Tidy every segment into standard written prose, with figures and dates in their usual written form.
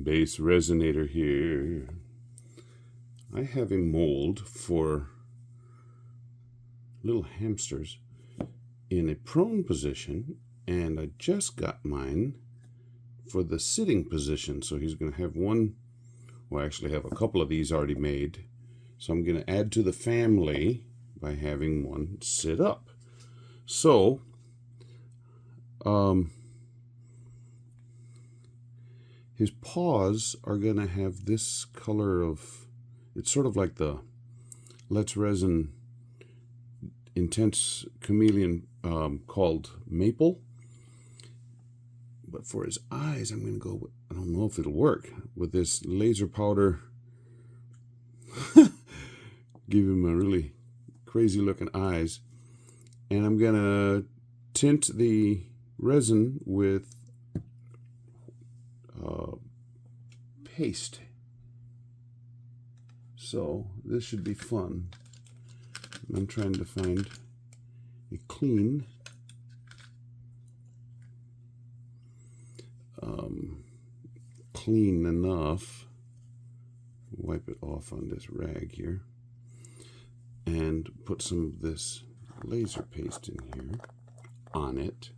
BassResinator here. I have a mold for little hamsters in a prone position, and I just got mine for the sitting position. So he's going to have one, well, I actually have a couple of these already made. So I'm going to add to the family by having one sit up. So, his paws are going to have this color of, it's sort of like the Let's Resin Intense Chameleon called Maple. But for his eyes, I'm going to go with, I don't know if it'll work, with this laser powder. Give him a really crazy looking eyes. And I'm going to tint the resin with paste. So this should be fun. I'm trying to find a clean clean enough. Wipe it off on this rag here and put some of this laser paste in here on it.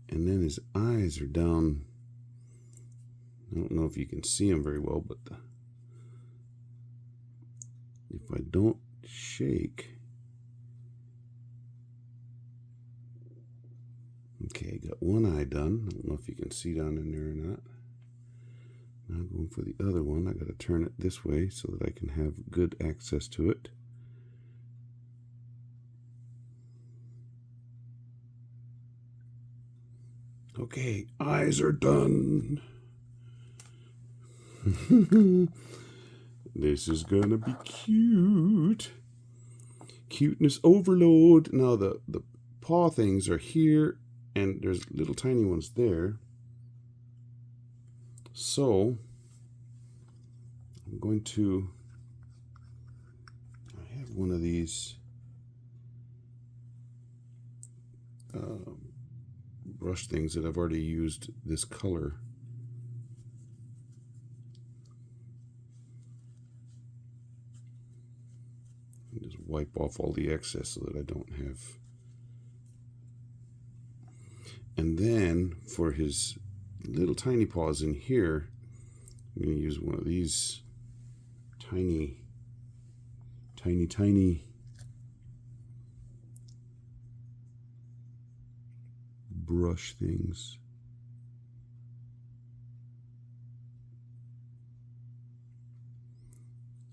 And then his eyes are down. I don't know if you can see them very well, but if I don't shake. Okay, got one eye done. I don't know if you can see down in there or not. Now going for the other one, I got to turn it this way so that I can have good access to it. Okay, eyes are done. This is gonna be cute. Cuteness overload. Now the paw things are here, and there's little tiny ones there. So I'm going to, I have one of these brush things that I've already used this color. And just wipe off all the excess so that I don't have. And then for his little tiny paws in here, I'm going to use one of these tiny brush things.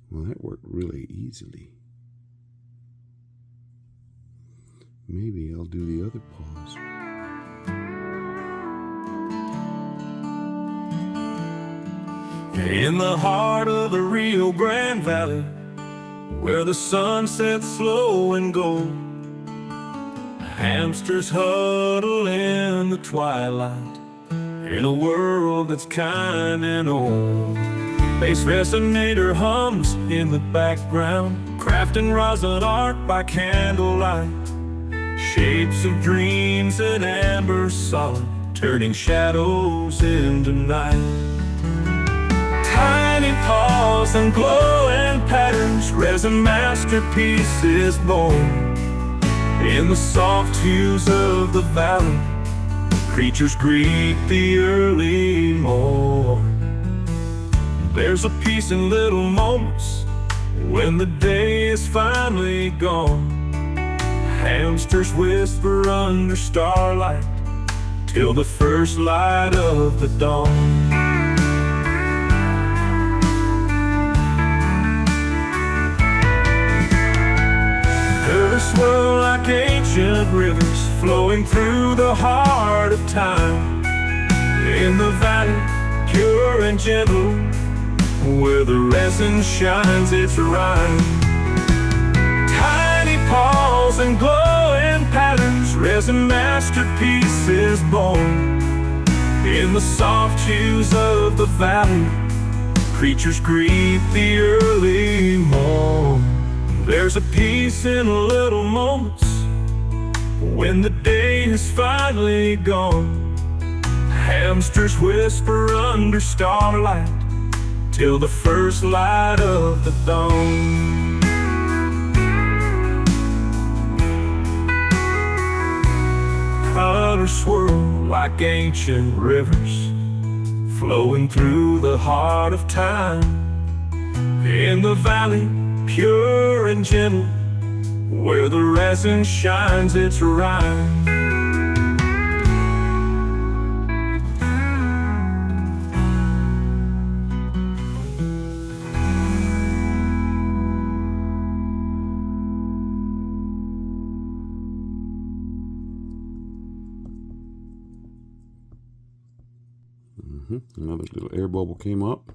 Well, that worked really easily. Maybe I'll do the other paws. In the heart of the Rio Grande Valley, where the sun sets slow and gold, hamsters huddle in the twilight, in a world that's kind and old. BassResinator hums in the background, crafting rosin art by candlelight, shapes of dreams in amber solid, turning shadows into night. Tiny paws and glowing patterns, resin masterpieces born. In the soft hues of the valley, creatures greet the early morn. There's a peace in little moments when the day is finally gone. Hamsters whisper under starlight till the first light of the dawn. Swirl like ancient rivers flowing through the heart of time. In the valley, pure and gentle, where the resin shines its rhyme. Tiny paws and glowing patterns, resin masterpieces born. In the soft hues of the valley, creatures greet the early morn. There's a peace in little moments When the day is finally gone, hamsters whisper under starlight till the first light of the dawn. Colors swirl like ancient rivers, flowing through the heart of time. In the valley, pure and gentle, where the resin shines its rhyme. Another little air bubble came up.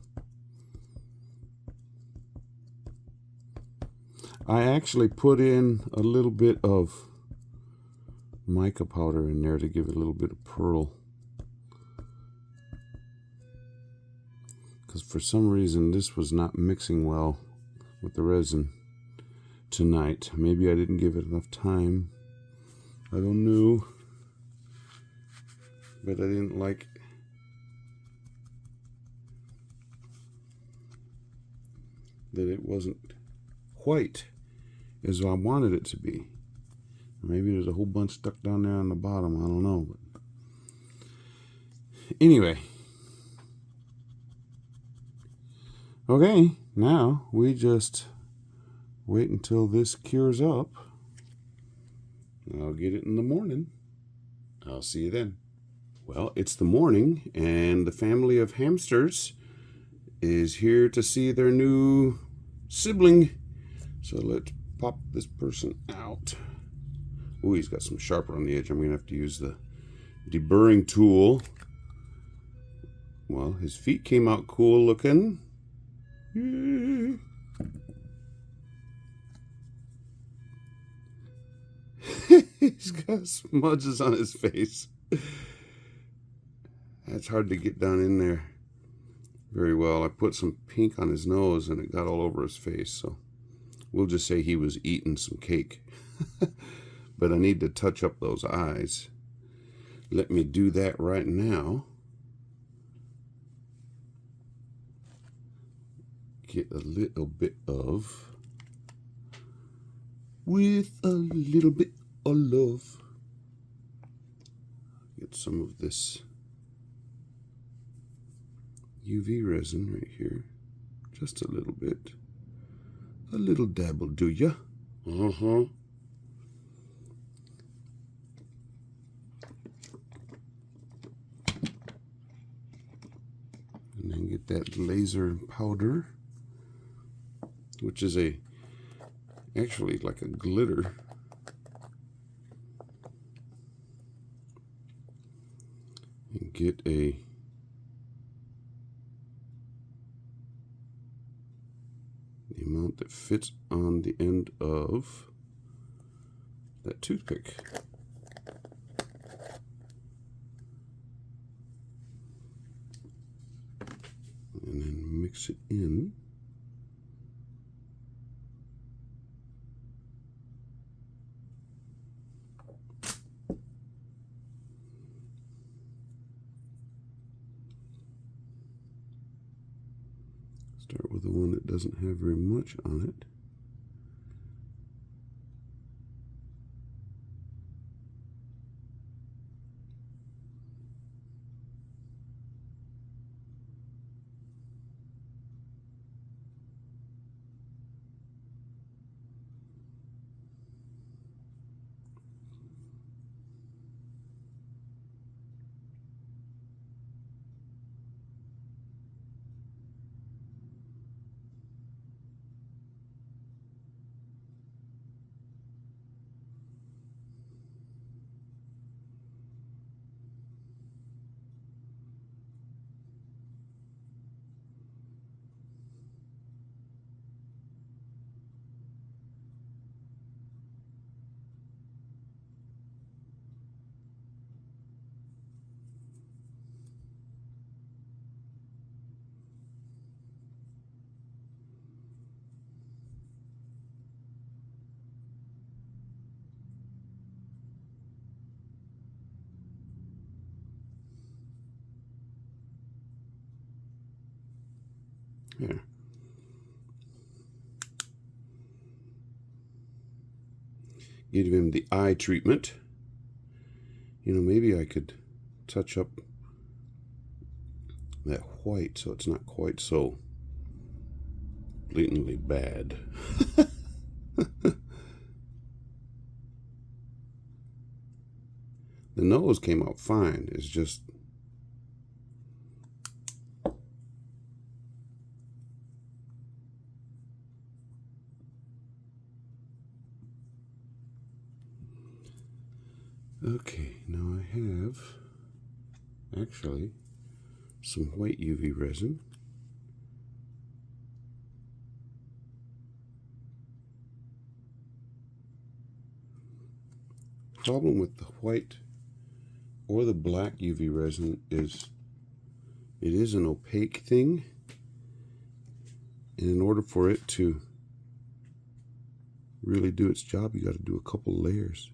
I actually put in a little bit of mica powder in there to give it a little bit of pearl, because for some reason this was not mixing well with the resin tonight. Maybe I didn't give it enough time. I don't know, but I didn't like that it wasn't quite as I wanted it to be. Maybe there's a whole bunch stuck down there on the bottom. I don't know. But anyway. Okay, now we just wait until this cures up. I'll get it in the morning. I'll see you then. Well, it's the morning, and the family of hamsters is here to see their new sibling. So let's pop this person out. Oh, he's got some sharper on the edge. I'm going to have to use the deburring tool. Well, his feet came out cool looking. Yay. He's got smudges on his face. That's hard to get down in there very well. I put some pink on his nose and it got all over his face, so we'll just say he was eating some cake. But I need to touch up those eyes. Let me do that right now. Get a little bit of, with a little bit of love. Get some of this UV resin right here. Just a little bit. A little dabble, do ya? Uh-huh. And then get that laser powder, which is actually like a glitter. And get the amount that fits on the end of that toothpick. And then mix it in. Start with the one that doesn't have very much on it. There. Give him the eye treatment. You know, maybe I could touch up that white so it's not quite so blatantly bad. The nose came out fine. It's just okay. Now I have actually some white UV resin. Problem with the white or the black UV resin is it is an opaque thing, and in order for it to really do its job, you got to do a couple layers.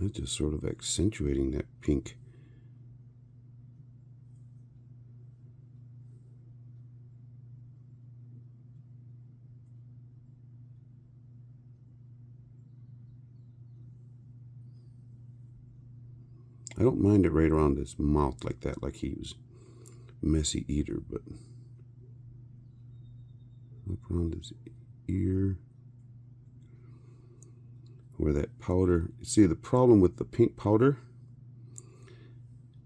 It's just sort of accentuating that pink. I don't mind it right around his mouth like that, like he was a messy eater, but up around his ear, where that powder, see, the problem with the pink powder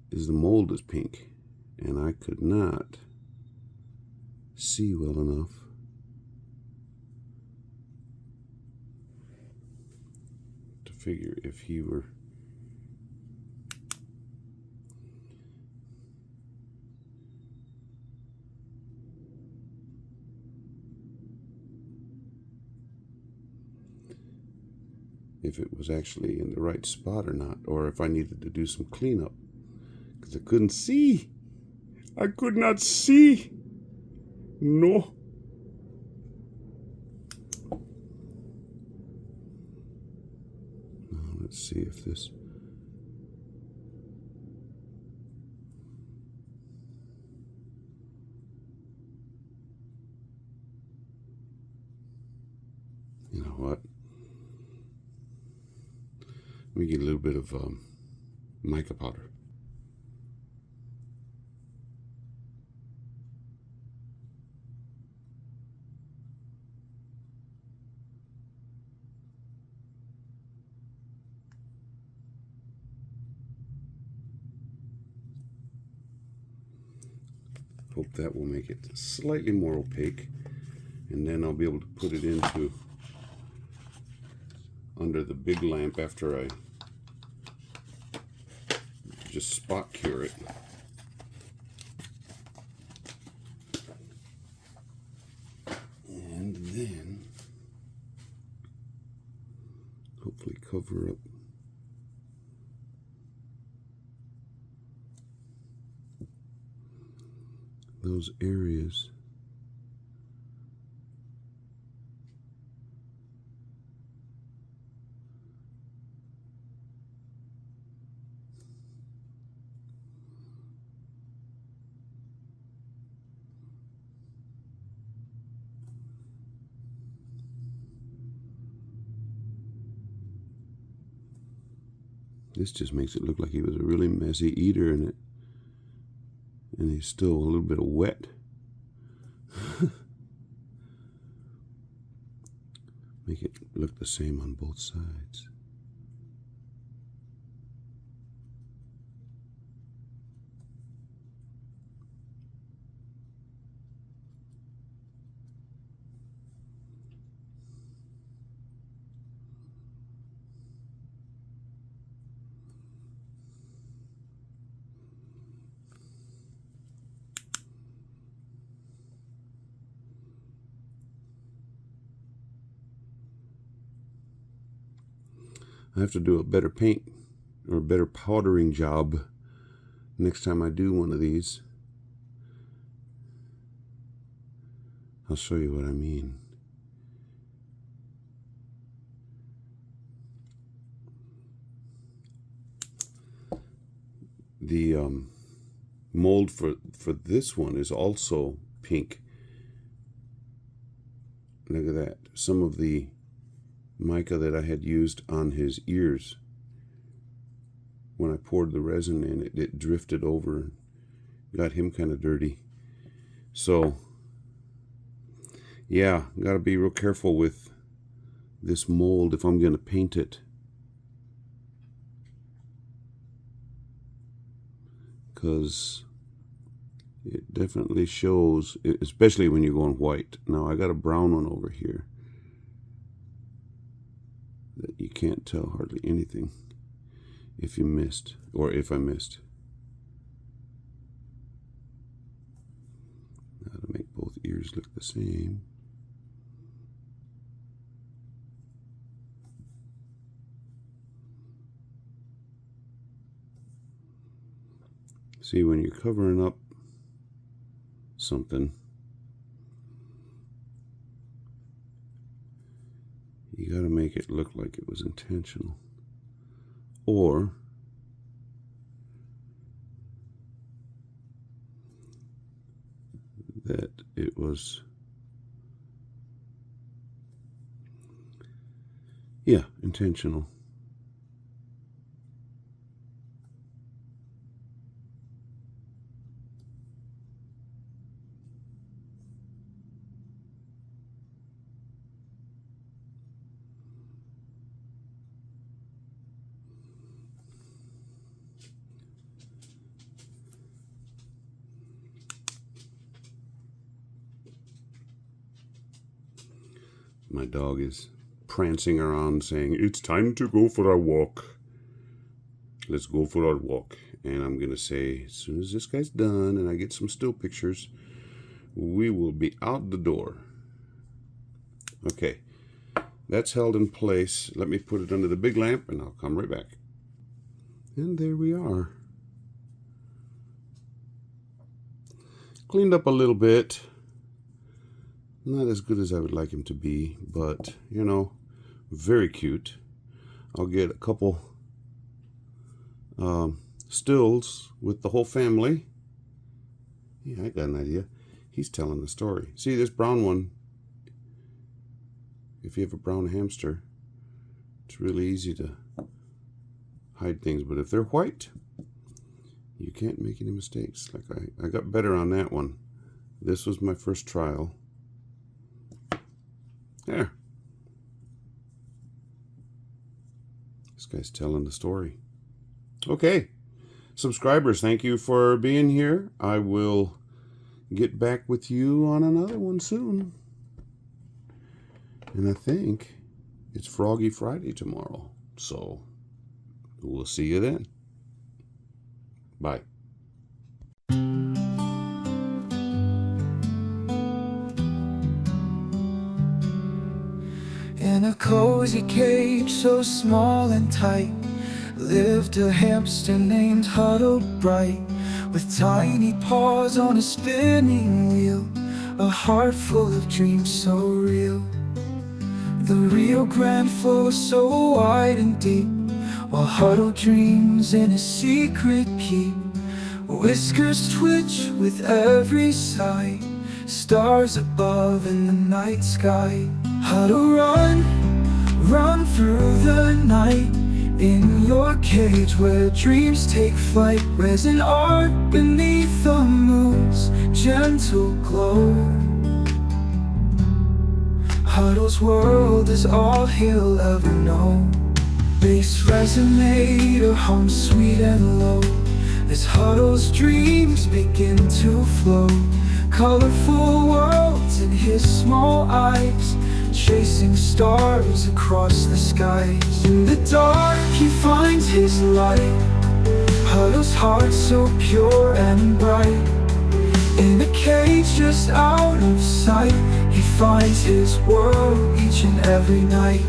is the mold is pink, and I could not see well enough to figure if he were if it was actually in the right spot or not, or if I needed to do some cleanup, because I couldn't see. I could not see. No. Now, let's see if this. You know what? Let me get a little bit of mica powder. Hope that will make it slightly more opaque, and then I'll be able to put it into under the big lamp after I just spot cure it. And then hopefully cover up those areas. This just makes it look like he was a really messy eater in it. And he's still a little bit of wet. Make it look the same on both sides. I have to do a better paint or a better powdering job next time I do one of these. I'll show you what I mean. The mold for this one is also pink. Look at that. Some of the mica that I had used on his ears, when I poured the resin in, it drifted over and got him kind of dirty. So yeah, gotta be real careful with this mold if I'm gonna paint it, because it definitely shows, especially when you're going white. Now I got a brown one over here that you can't tell hardly anything if you missed, or if I missed. Now to make both ears look the same. See, when you're covering up something, you got to make it look like it was intentional, or that it was, yeah, intentional. My dog is prancing around saying, "It's time to go for our walk. Let's go for our walk." And I'm going to say, as soon as this guy's done and I get some still pictures, we will be out the door. Okay, that's held in place. Let me put it under the big lamp and I'll come right back. And there we are. Cleaned up a little bit. Not as good as I would like him to be, but, you know, very cute. I'll get a couple stills with the whole family. Yeah, I got an idea. He's telling the story. See, this brown one, if you have a brown hamster, it's really easy to hide things. But if they're white, you can't make any mistakes. Like I got better on that one. This was my first trial. There. This guy's telling the story. Okay. Subscribers, thank you for being here. I will get back with you on another one soon. And I think it's Froggy Friday tomorrow. So we'll see you then. Bye. In a cozy cage so small and tight lived a hamster named Huddle Bright, with tiny paws on a spinning wheel, a heart full of dreams so real. The Rio Grande flows so wide and deep, while Huddle dreams in a secret keep. Whiskers twitch with every sigh, stars above in the night sky. Huddle, run, run through the night, in your cage where dreams take flight. Resin art beneath the moon's gentle glow. Huddle's world is all he'll ever know. BassResinator hums sweet and low, as Huddle's dreams begin to flow. Colorful worlds in his small eyes, chasing stars across the skies. In the dark he finds his light, Huddle's heart so pure and bright. In a cage just out of sight, he finds his world each and every night.